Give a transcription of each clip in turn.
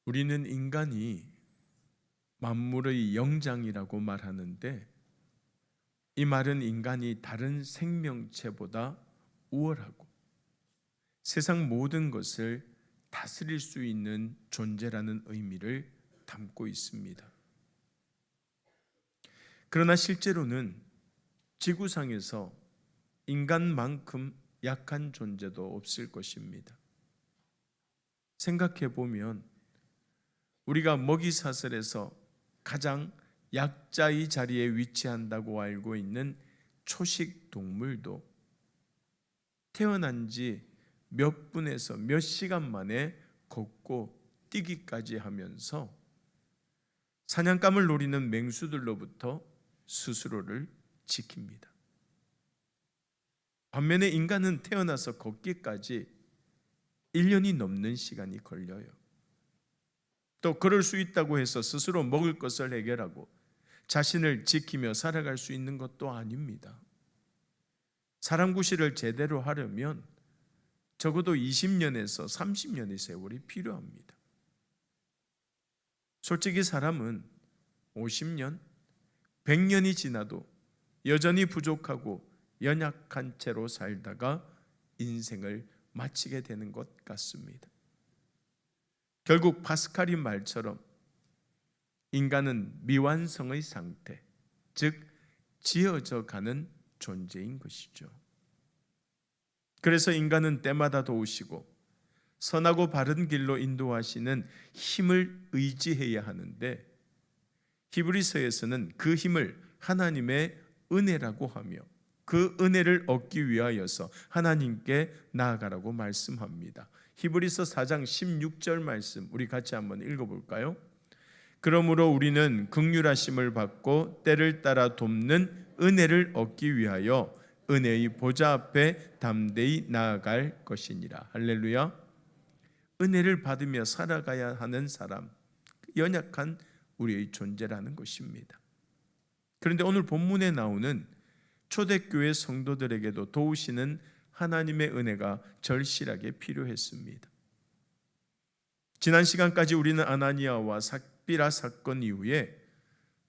우리는 인간이 만물의 영장이라고 말하는데, 이 말은 인간이 다른 생명체보다 우월하고 세상 모든 것을 다스릴 수 있는 존재라는 의미를 담고 있습니다. 그러나 실제로는 지구상에서 인간만큼 약한 존재도 없을 것입니다. 생각해 보면 우리가 먹이사슬에서 가장 약자의 자리에 위치한다고 알고 있는 초식 동물도 태어난 지 몇 분에서 몇 시간 만에 걷고 뛰기까지 하면서 사냥감을 노리는 맹수들로부터 스스로를 지킵니다. 반면에 인간은 태어나서 걷기까지 1년이 넘는 시간이 걸려요. 또 그럴 수 있다고 해서 스스로 먹을 것을 해결하고 자신을 지키며 살아갈 수 있는 것도 아닙니다. 사람 구실을 제대로 하려면 적어도 20년에서 30년의 세월이 필요합니다. 솔직히 사람은 50년, 100년이 지나도 여전히 부족하고 연약한 채로 살다가 인생을 마치게 되는 것 같습니다. 결국 파스칼이 말처럼 인간은 미완성의 상태, 즉 지어져 가는 존재인 것이죠. 그래서 인간은 때마다 도우시고 선하고 바른 길로 인도하시는 힘을 의지해야 하는데, 히브리서에서는 그 힘을 하나님의 은혜라고 하며 그 은혜를 얻기 위하여서 하나님께 나아가라고 말씀합니다. 히브리서 4장 16절 말씀 우리 같이 한번 읽어볼까요? 그러므로 우리는 긍휼하심을 받고 때를 따라 돕는 은혜를 얻기 위하여 은혜의 보좌 앞에 담대히 나아갈 것이니라. 할렐루야. 은혜를 받으며 살아가야 하는 사람, 연약한 우리의 존재라는 것입니다. 그런데 오늘 본문에 나오는 초대교회 성도들에게도 도우시는 하나님의 은혜가 절실하게 필요했습니다. 지난 시간까지 우리는 아나니아와 삽비라 사건 이후에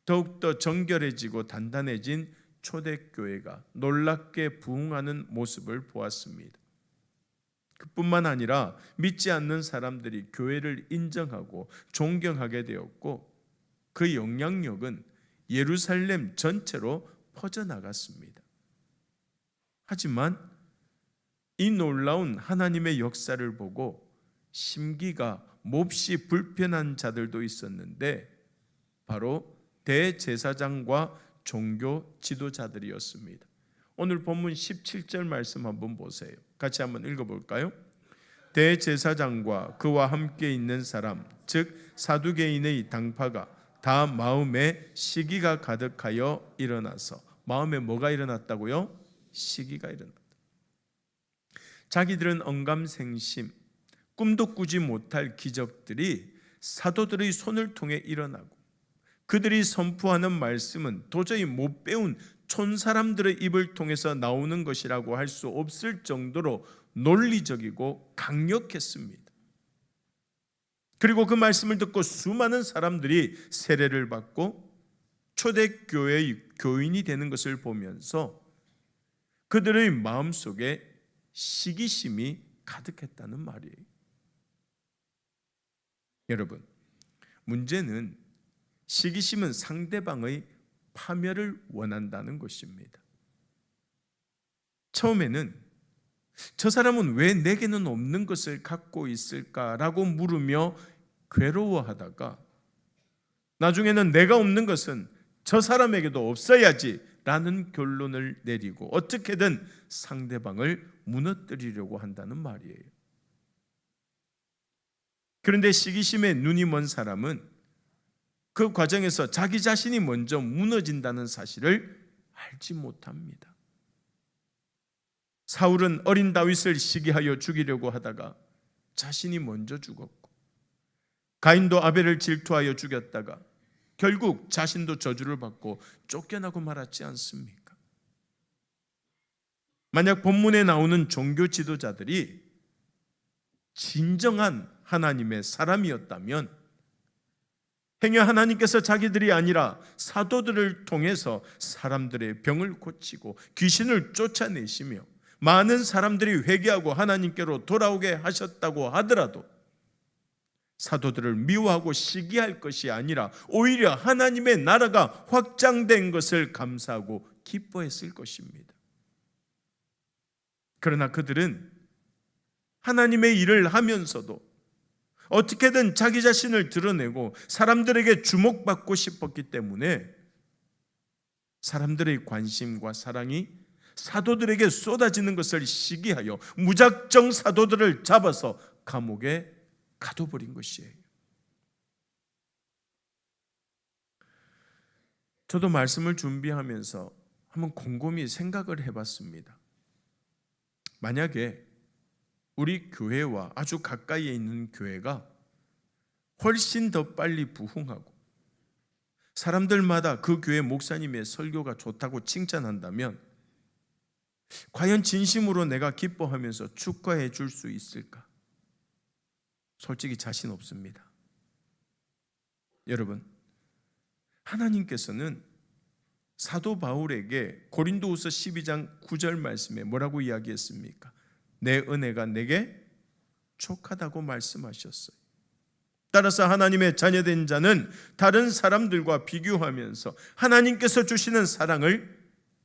더욱더 정결해지고 단단해진 초대교회가 놀랍게 부흥하는 모습을 보았습니다. 그뿐만 아니라 믿지 않는 사람들이 교회를 인정하고 존경하게 되었고, 그 영향력은 예루살렘 전체로 퍼져나갔습니다. 하지만 이 놀라운 하나님의 역사를 보고 심기가 몹시 불편한 자들도 있었는데, 바로 대제사장과 종교 지도자들이었습니다. 오늘 본문 17절 말씀 한번 보세요. 같이 한번 읽어볼까요? 대제사장과 그와 함께 있는 사람, 즉 사두개인의 당파가 다 마음에 시기가 가득하여 일어나서, 마음에 뭐가 일어났다고요? 시기가 일어났다. 자기들은 언감생심, 꿈도 꾸지 못할 기적들이 사도들의 손을 통해 일어나고, 그들이 선포하는 말씀은 도저히 못 배운 촌사람들의 입을 통해서 나오는 것이라고 할 수 없을 정도로 논리적이고 강력했습니다. 그리고 그 말씀을 듣고 수많은 사람들이 세례를 받고 초대교회의 교인이 되는 것을 보면서 그들의 마음속에 시기심이 가득했다는 말이에요. 여러분, 문제는 시기심은 상대방의 파멸을 원한다는 것입니다. 처음에는 저 사람은 왜 내게는 없는 것을 갖고 있을까라고 물으며 괴로워하다가, 나중에는 내가 없는 것은 저 사람에게도 없어야지 라는 결론을 내리고 어떻게든 상대방을 무너뜨리려고 한다는 말이에요. 그런데 시기심에 눈이 먼 사람은 그 과정에서 자기 자신이 먼저 무너진다는 사실을 알지 못합니다. 사울은 어린 다윗을 시기하여 죽이려고 하다가 자신이 먼저 죽었고, 가인도 아벨을 질투하여 죽였다가 결국 자신도 저주를 받고 쫓겨나고 말았지 않습니까? 만약 본문에 나오는 종교 지도자들이 진정한 하나님의 사람이었다면 행여 하나님께서 자기들이 아니라 사도들을 통해서 사람들의 병을 고치고 귀신을 쫓아내시며 많은 사람들이 회개하고 하나님께로 돌아오게 하셨다고 하더라도 사도들을 미워하고 시기할 것이 아니라 오히려 하나님의 나라가 확장된 것을 감사하고 기뻐했을 것입니다. 그러나 그들은 하나님의 일을 하면서도 어떻게든 자기 자신을 드러내고 사람들에게 주목받고 싶었기 때문에 사람들의 관심과 사랑이 사도들에게 쏟아지는 것을 시기하여 무작정 사도들을 잡아서 감옥에 가둬버린 것이에요. 저도 말씀을 준비하면서 한번 곰곰이 생각을 해봤습니다. 만약에 우리 교회와 아주 가까이에 있는 교회가 훨씬 더 빨리 부흥하고 사람들마다 그 교회 목사님의 설교가 좋다고 칭찬한다면 과연 진심으로 내가 기뻐하면서 축하해 줄 수 있을까? 솔직히 자신 없습니다. 여러분, 하나님께서는 사도 바울에게 고린도후서 12장 9절 말씀에 뭐라고 이야기했습니까? 내 은혜가 내게 족하다고 말씀하셨어요. 따라서 하나님의 자녀된 자는 다른 사람들과 비교하면서 하나님께서 주시는 사랑을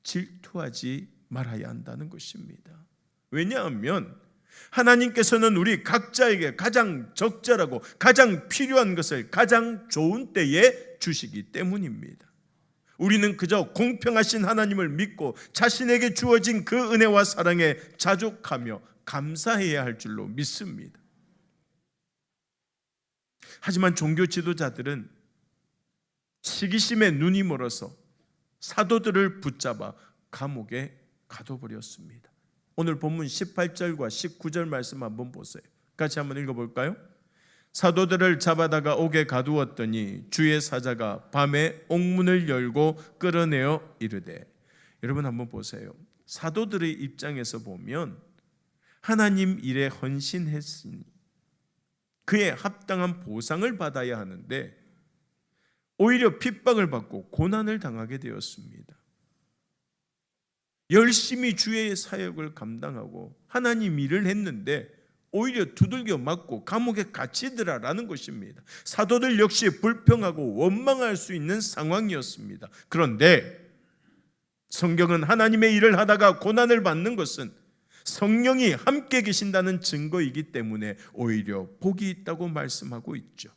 질투하지 말아야 한다는 것입니다. 왜냐하면 하나님께서는 우리 각자에게 가장 적절하고 가장 필요한 것을 가장 좋은 때에 주시기 때문입니다. 우리는 그저 공평하신 하나님을 믿고 자신에게 주어진 그 은혜와 사랑에 자족하며 감사해야 할 줄로 믿습니다. 하지만 종교 지도자들은 시기심에 눈이 멀어서 사도들을 붙잡아 감옥에 가둬버렸습니다. 오늘 본문 18절과 19절 말씀 한번 보세요. 같이 한번 읽어볼까요? 사도들을 잡아다가 옥에 가두었더니 주의 사자가 밤에 옥문을 열고 끌어내어 이르되. 여러분 한번 보세요. 사도들의 입장에서 보면 하나님 일에 헌신했으니 그에 합당한 보상을 받아야 하는데 오히려 핍박을 받고 고난을 당하게 되었습니다. 열심히 주의 사역을 감당하고 하나님 일을 했는데 오히려 두들겨 맞고 감옥에 갇히더라라는 것입니다. 사도들 역시 불평하고 원망할 수 있는 상황이었습니다. 그런데 성경은 하나님의 일을 하다가 고난을 받는 것은 성령이 함께 계신다는 증거이기 때문에 오히려 복이 있다고 말씀하고 있죠.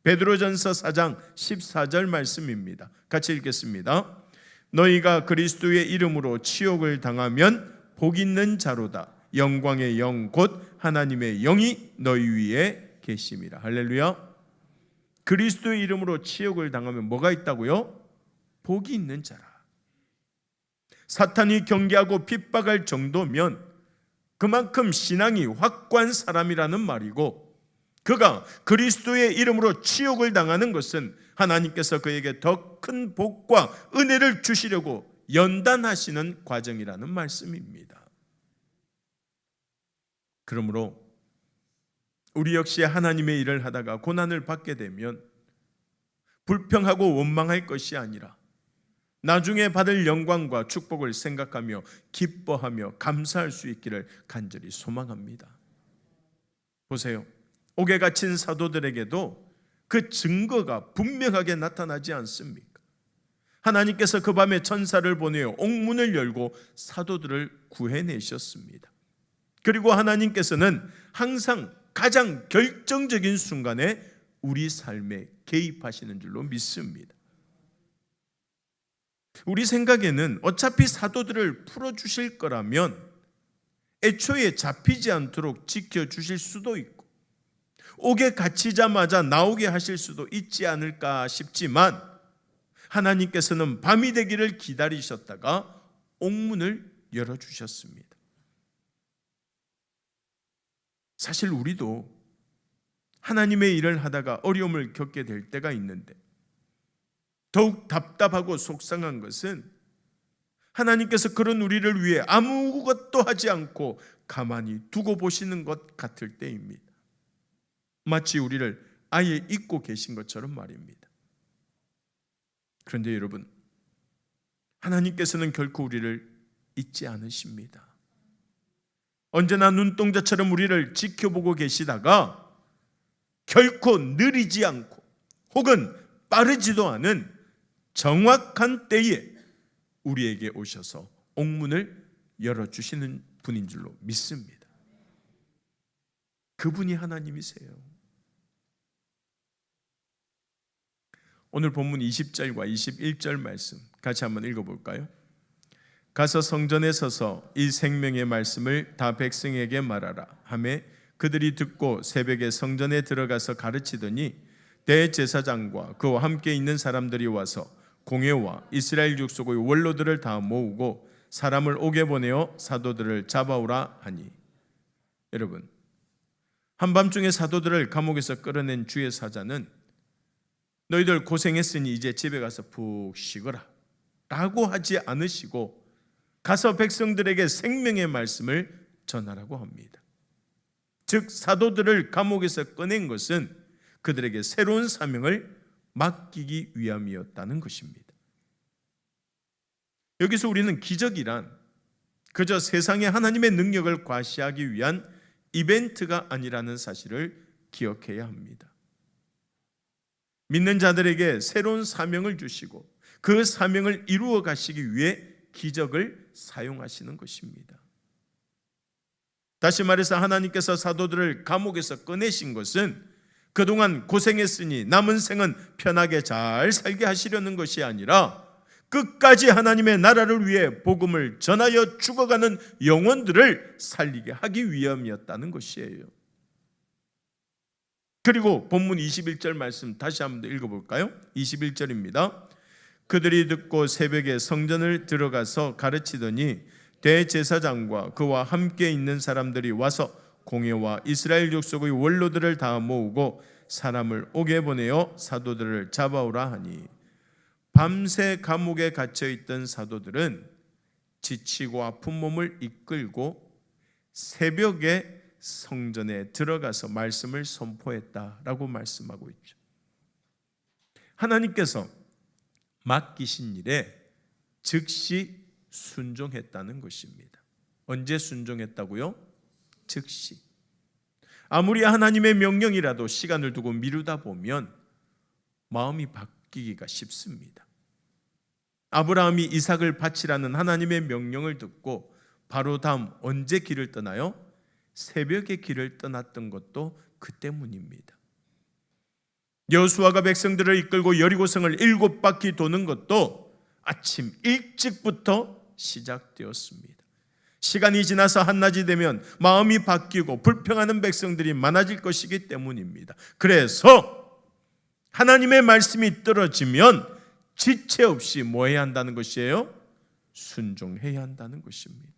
베드로전서 4장 14절 말씀입니다. 같이 읽겠습니다. 너희가 그리스도의 이름으로 치욕을 당하면 복 있는 자로다. 영광의 영 곧 하나님의 영이 너희 위에 계심이라. 할렐루야. 그리스도의 이름으로 치욕을 당하면 뭐가 있다고요? 복이 있는 자라. 사탄이 경계하고 핍박할 정도면 그만큼 신앙이 확고한 사람이라는 말이고, 그가 그리스도의 이름으로 치욕을 당하는 것은 하나님께서 그에게 더 큰 복과 은혜를 주시려고 연단하시는 과정이라는 말씀입니다. 그러므로 우리 역시 하나님의 일을 하다가 고난을 받게 되면 불평하고 원망할 것이 아니라 나중에 받을 영광과 축복을 생각하며 기뻐하며 감사할 수 있기를 간절히 소망합니다. 보세요. 옥에 갇힌 사도들에게도 그 증거가 분명하게 나타나지 않습니까? 하나님께서 그 밤에 천사를 보내어 옥문을 열고 사도들을 구해내셨습니다. 그리고 하나님께서는 항상 가장 결정적인 순간에 우리 삶에 개입하시는 줄로 믿습니다. 우리 생각에는 어차피 사도들을 풀어주실 거라면 애초에 잡히지 않도록 지켜주실 수도 있고 옥에 갇히자마자 나오게 하실 수도 있지 않을까 싶지만 하나님께서는 밤이 되기를 기다리셨다가 옥문을 열어주셨습니다. 사실 우리도 하나님의 일을 하다가 어려움을 겪게 될 때가 있는데 더욱 답답하고 속상한 것은 하나님께서 그런 우리를 위해 아무것도 하지 않고 가만히 두고 보시는 것 같을 때입니다. 마치 우리를 아예 잊고 계신 것처럼 말입니다. 그런데 여러분, 하나님께서는 결코 우리를 잊지 않으십니다. 언제나 눈동자처럼 우리를 지켜보고 계시다가 결코 느리지 않고 혹은 빠르지도 않은 정확한 때에 우리에게 오셔서 옥문을 열어주시는 분인 줄로 믿습니다. 그분이 하나님이세요. 오늘 본문 20절과 21절 말씀 같이 한번 읽어볼까요? 가서 성전에 서서 이 생명의 말씀을 다 백성에게 말하라 하매 그들이 듣고 새벽에 성전에 들어가서 가르치더니 대제사장과 그와 함께 있는 사람들이 와서 공회와 이스라엘 족속의 원로들을 다 모으고 사람을 옥에 보내어 사도들을 잡아오라 하니. 여러분, 한밤중에 사도들을 감옥에서 끌어낸 주의 사자는 너희들 고생했으니 이제 집에 가서 푹 쉬거라 라고 하지 않으시고 가서 백성들에게 생명의 말씀을 전하라고 합니다. 즉 사도들을 감옥에서 꺼낸 것은 그들에게 새로운 사명을 맡기기 위함이었다는 것입니다. 여기서 우리는 기적이란 그저 세상에 하나님의 능력을 과시하기 위한 이벤트가 아니라는 사실을 기억해야 합니다. 믿는 자들에게 새로운 사명을 주시고 그 사명을 이루어 가시기 위해 기적을 사용하시는 것입니다. 다시 말해서 하나님께서 사도들을 감옥에서 꺼내신 것은 그동안 고생했으니 남은 생은 편하게 잘 살게 하시려는 것이 아니라 끝까지 하나님의 나라를 위해 복음을 전하여 죽어가는 영혼들을 살리게 하기 위함이었다는 것이에요. 그리고 본문 21절 말씀 다시 한번 읽어볼까요? 21절입니다. 그들이 듣고 새벽에 성전을 들어가서 가르치더니 대제사장과 그와 함께 있는 사람들이 와서 공회와 이스라엘 족속의 원로들을 다 모으고 사람을 옥에 보내어 사도들을 잡아오라 하니. 밤새 감옥에 갇혀있던 사도들은 지치고 아픈 몸을 이끌고 새벽에 성전에 들어가서 말씀을 선포했다라고 말씀하고 있죠. 하나님께서 맡기신 일에 즉시 순종했다는 것입니다. 언제 순종했다고요? 즉시. 아무리 하나님의 명령이라도 시간을 두고 미루다 보면 마음이 바뀌기가 쉽습니다. 아브라함이 이삭을 바치라는 하나님의 명령을 듣고 바로 다음 언제 길을 떠나요? 새벽에 길을 떠났던 것도 그 때문입니다. 여호수아가 백성들을 이끌고 여리고성을 7바퀴 도는 것도 아침 일찍부터 시작되었습니다. 시간이 지나서 한낮이 되면 마음이 바뀌고 불평하는 백성들이 많아질 것이기 때문입니다. 그래서 하나님의 말씀이 떨어지면 지체 없이 뭐 해야 한다는 것이에요? 순종해야 한다는 것입니다.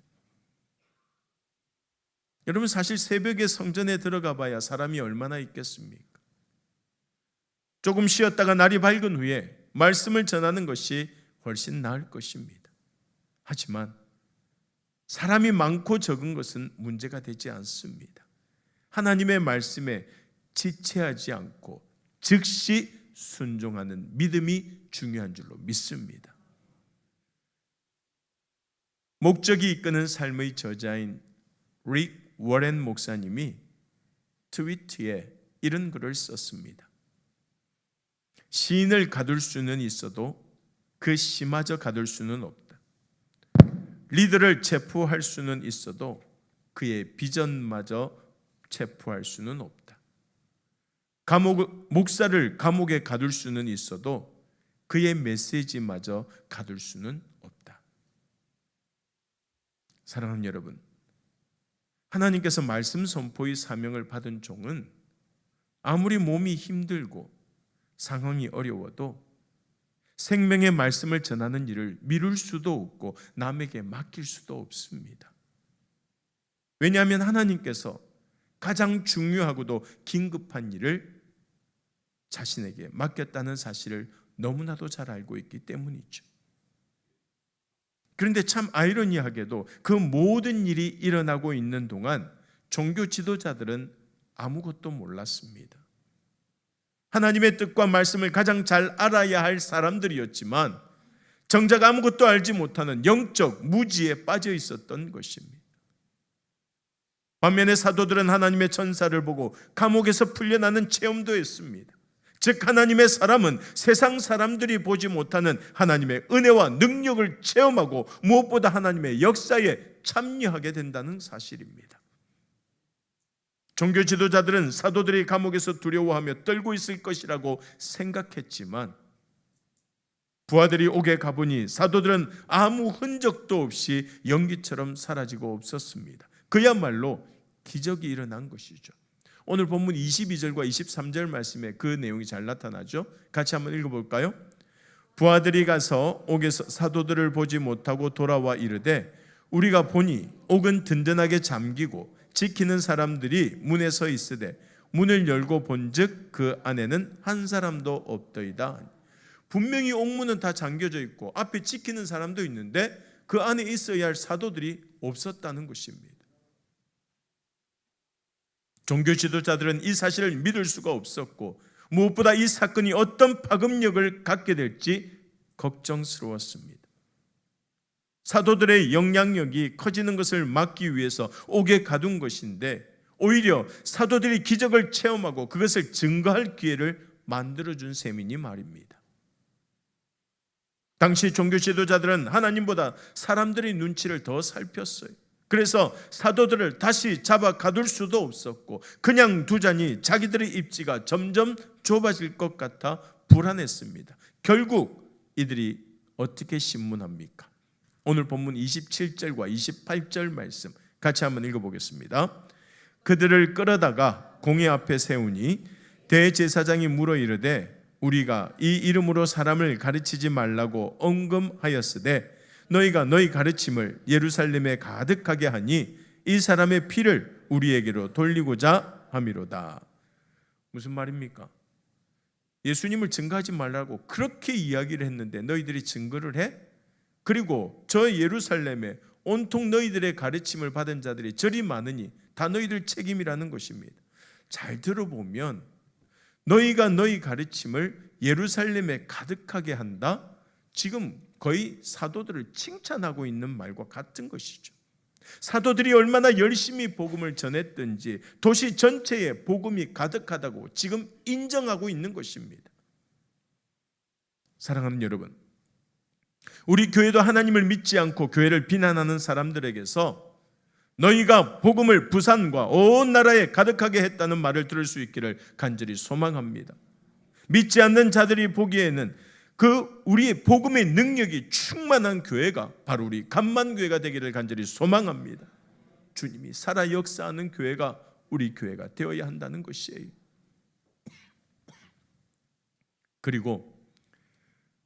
여러분, 사실 새벽에 성전에 들어가 봐야 사람이 얼마나 있겠습니까? 조금 쉬었다가 날이 밝은 후에 말씀을 전하는 것이 훨씬 나을 것입니다. 하지만 사람이 많고 적은 것은 문제가 되지 않습니다. 하나님의 말씀에 지체하지 않고 즉시 순종하는 믿음이 중요한 줄로 믿습니다. 목적이 이끄는 삶의 저자인 릭 워렌 목사님이 트위터에 이런 글을 썼습니다. 시인을 가둘 수는 있어도 그 시마저 가둘 수는 없다. 리더를 체포할 수는 있어도 그의 비전마저 체포할 수는 없다. 목사를 감옥에 가둘 수는 있어도 그의 메시지마저 가둘 수는 없다. 사랑하는 여러분, 하나님께서 말씀 선포의 사명을 받은 종은 아무리 몸이 힘들고 상황이 어려워도 생명의 말씀을 전하는 일을 미룰 수도 없고 남에게 맡길 수도 없습니다. 왜냐하면 하나님께서 가장 중요하고도 긴급한 일을 자신에게 맡겼다는 사실을 너무나도 잘 알고 있기 때문이죠. 그런데 참 아이러니하게도 그 모든 일이 일어나고 있는 동안 종교 지도자들은 아무것도 몰랐습니다. 하나님의 뜻과 말씀을 가장 잘 알아야 할 사람들이었지만 정작 아무것도 알지 못하는 영적 무지에 빠져 있었던 것입니다. 반면에 사도들은 하나님의 천사를 보고 감옥에서 풀려나는 체험도 했습니다. 즉 하나님의 사람은 세상 사람들이 보지 못하는 하나님의 은혜와 능력을 체험하고 무엇보다 하나님의 역사에 참여하게 된다는 사실입니다. 종교 지도자들은 사도들이 감옥에서 두려워하며 떨고 있을 것이라고 생각했지만 부하들이 옥에 가보니 사도들은 아무 흔적도 없이 연기처럼 사라지고 없었습니다. 그야말로 기적이 일어난 것이죠. 오늘 본문 22절과 23절 말씀에 그 내용이 잘 나타나죠. 같이 한번 읽어볼까요? 부하들이 가서 옥에서 사도들을 보지 못하고 돌아와 이르되 우리가 보니 옥은 든든하게 잠기고 지키는 사람들이 문에 서 있으되 문을 열고 본즉 그 안에는 한 사람도 없더이다. 분명히 옥문은 다 잠겨져 있고 앞에 지키는 사람도 있는데 그 안에 있어야 할 사도들이 없었다는 것입니다. 종교 지도자들은 이 사실을 믿을 수가 없었고 무엇보다 이 사건이 어떤 파급력을 갖게 될지 걱정스러웠습니다. 사도들의 영향력이 커지는 것을 막기 위해서 옥에 가둔 것인데 오히려 사도들이 기적을 체험하고 그것을 증거할 기회를 만들어준 셈이니 말입니다. 당시 종교 지도자들은 하나님보다 사람들의 눈치를 더 살폈어요. 그래서 사도들을 다시 잡아 가둘 수도 없었고 그냥 두자니 자기들의 입지가 점점 좁아질 것 같아 불안했습니다. 결국 이들이 어떻게 신문합니까? 오늘 본문 27절과 28절 말씀 같이 한번 읽어보겠습니다. 그들을 끌어다가 공회 앞에 세우니 대제사장이 물어 이르되 우리가 이 이름으로 사람을 가르치지 말라고 언금하였으되 너희가 너희 가르침을 예루살렘에 가득하게 하니 이 사람의 피를 우리에게로 돌리고자 함이로다. 무슨 말입니까? 예수님을 증거하지 말라고 그렇게 이야기를 했는데 너희들이 증거를 해? 그리고 저 예루살렘에 온통 너희들의 가르침을 받은 자들이 저리 많으니 다 너희들 책임이라는 것입니다. 잘 들어보면 너희가 너희 가르침을 예루살렘에 가득하게 한다? 지금 거의 사도들을 칭찬하고 있는 말과 같은 것이죠. 사도들이 얼마나 열심히 복음을 전했든지 도시 전체에 복음이 가득하다고 지금 인정하고 있는 것입니다. 사랑하는 여러분, 우리 교회도 하나님을 믿지 않고 교회를 비난하는 사람들에게서 너희가 복음을 부산과 온 나라에 가득하게 했다는 말을 들을 수 있기를 간절히 소망합니다. 믿지 않는 자들이 보기에는 우리의 복음의 능력이 충만한 교회가 바로 우리 감만교회가 되기를 간절히 소망합니다. 주님이 살아 역사하는 교회가 우리 교회가 되어야 한다는 것이에요. 그리고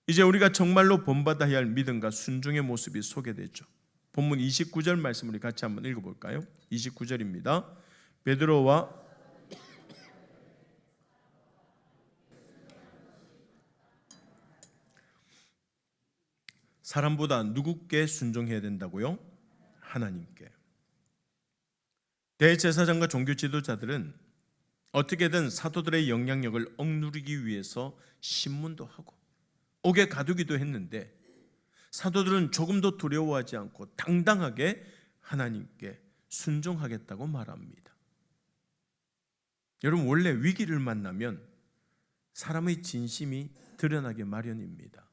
이제 우리가 정말로 본받아야 할 믿음과 순종의 모습이 소개되죠. 본문 29절 말씀 우리 같이 한번 읽어볼까요? 29절입니다. 베드로와 사람보다 누구께 순종해야 된다고요? 하나님께. 대제사장과 종교 지도자들은 어떻게든 사도들의 영향력을 억누르기 위해서 신문도 하고 옥에 가두기도 했는데 사도들은 조금도 두려워하지 않고 당당하게 하나님께 순종하겠다고 말합니다. 여러분, 원래 위기를 만나면 사람의 진심이 드러나게 마련입니다.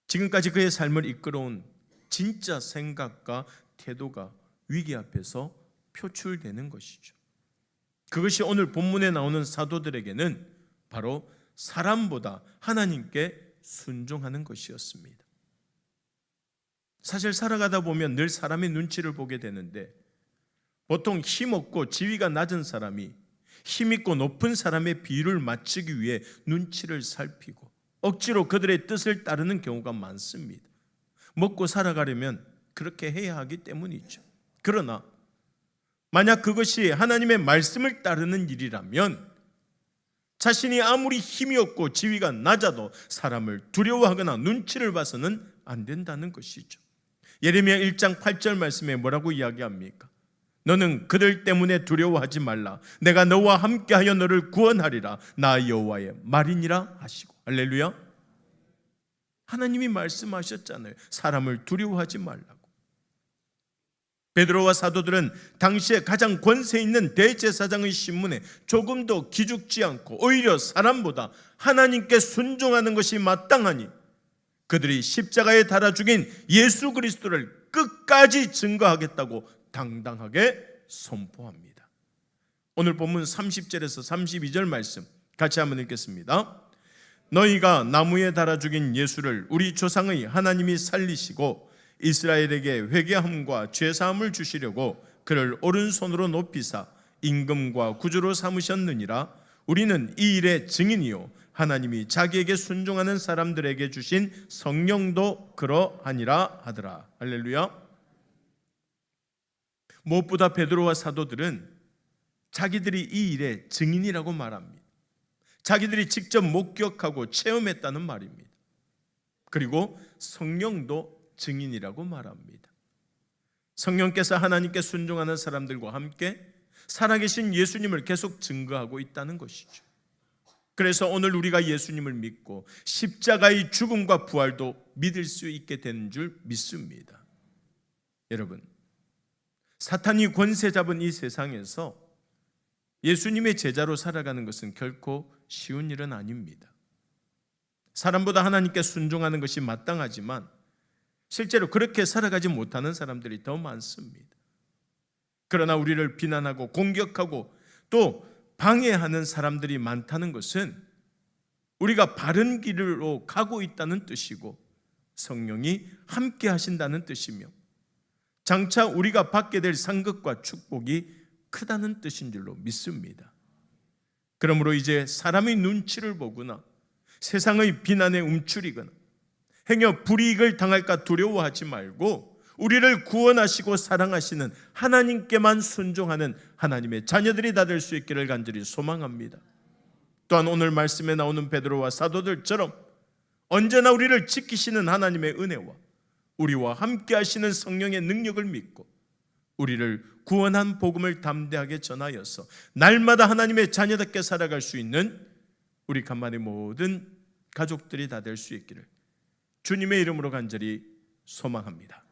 지금까지 그의 삶을 이끌어온 진짜 생각과 태도가 위기 앞에서 표출되는 것이죠. 그것이 오늘 본문에 나오는 사도들에게는 바로 사람보다 하나님께 순종하는 것이었습니다. 사실 살아가다 보면 늘 사람의 눈치를 보게 되는데 보통 힘없고 지위가 낮은 사람이 힘있고 높은 사람의 비율을 맞추기 위해 눈치를 살피고 억지로 그들의 뜻을 따르는 경우가 많습니다. 먹고 살아가려면 그렇게 해야 하기 때문이죠. 그러나 만약 그것이 하나님의 말씀을 따르는 일이라면 자신이 아무리 힘이 없고 지위가 낮아도 사람을 두려워하거나 눈치를 봐서는 안 된다는 것이죠. 예레미야 1장 8절 말씀에 뭐라고 이야기합니까? 너는 그들 때문에 두려워하지 말라. 내가 너와 함께하여 너를 구원하리라. 나 여호와의 말이니라 하시고. 할렐루야. 하나님이 말씀하셨잖아요. 사람을 두려워하지 말라고. 베드로와 사도들은 당시에 가장 권세 있는 대제사장의 신문에 조금도 기죽지 않고 오히려 사람보다 하나님께 순종하는 것이 마땅하니 그들이 십자가에 달아 죽인 예수 그리스도를 끝까지 증거하겠다고 당당하게 선포합니다. 오늘 본문 30절에서 32절 말씀 같이 한번 읽겠습니다. 너희가 나무에 달아 죽인 예수를 우리 조상의 하나님이 살리시고 이스라엘에게 회개함과 죄사함을 주시려고 그를 오른손으로 높이사 임금과 구주로 삼으셨느니라. 우리는 이 일의 증인이요 하나님이 자기에게 순종하는 사람들에게 주신 성령도 그러하니라 하더라. 할렐루야. 무엇보다 베드로와 사도들은 자기들이 이 일의 증인이라고 말합니다. 자기들이 직접 목격하고 체험했다는 말입니다. 그리고 성령도 증인이라고 말합니다. 성령께서 하나님께 순종하는 사람들과 함께 살아계신 예수님을 계속 증거하고 있다는 것이죠. 그래서 오늘 우리가 예수님을 믿고 십자가의 죽음과 부활도 믿을 수 있게 되는 줄 믿습니다. 여러분, 사탄이 권세 잡은 이 세상에서 예수님의 제자로 살아가는 것은 결코 쉬운 일은 아닙니다. 사람보다 하나님께 순종하는 것이 마땅하지만 실제로 그렇게 살아가지 못하는 사람들이 더 많습니다. 그러나 우리를 비난하고 공격하고 또 방해하는 사람들이 많다는 것은 우리가 바른 길로 가고 있다는 뜻이고 성령이 함께 하신다는 뜻이며 장차 우리가 받게 될 상급과 축복이 크다는 뜻인 줄로 믿습니다. 그러므로 이제 사람의 눈치를 보거나 세상의 비난에 움츠리거나 행여 불이익을 당할까 두려워하지 말고 우리를 구원하시고 사랑하시는 하나님께만 순종하는 하나님의 자녀들이 다 될 수 있기를 간절히 소망합니다. 또한 오늘 말씀에 나오는 베드로와 사도들처럼 언제나 우리를 지키시는 하나님의 은혜와 우리와 함께 하시는 성령의 능력을 믿고 우리를 구원한 복음을 담대하게 전하여서 날마다 하나님의 자녀답게 살아갈 수 있는 우리 간만의 모든 가족들이 다 될 수 있기를 주님의 이름으로 간절히 소망합니다.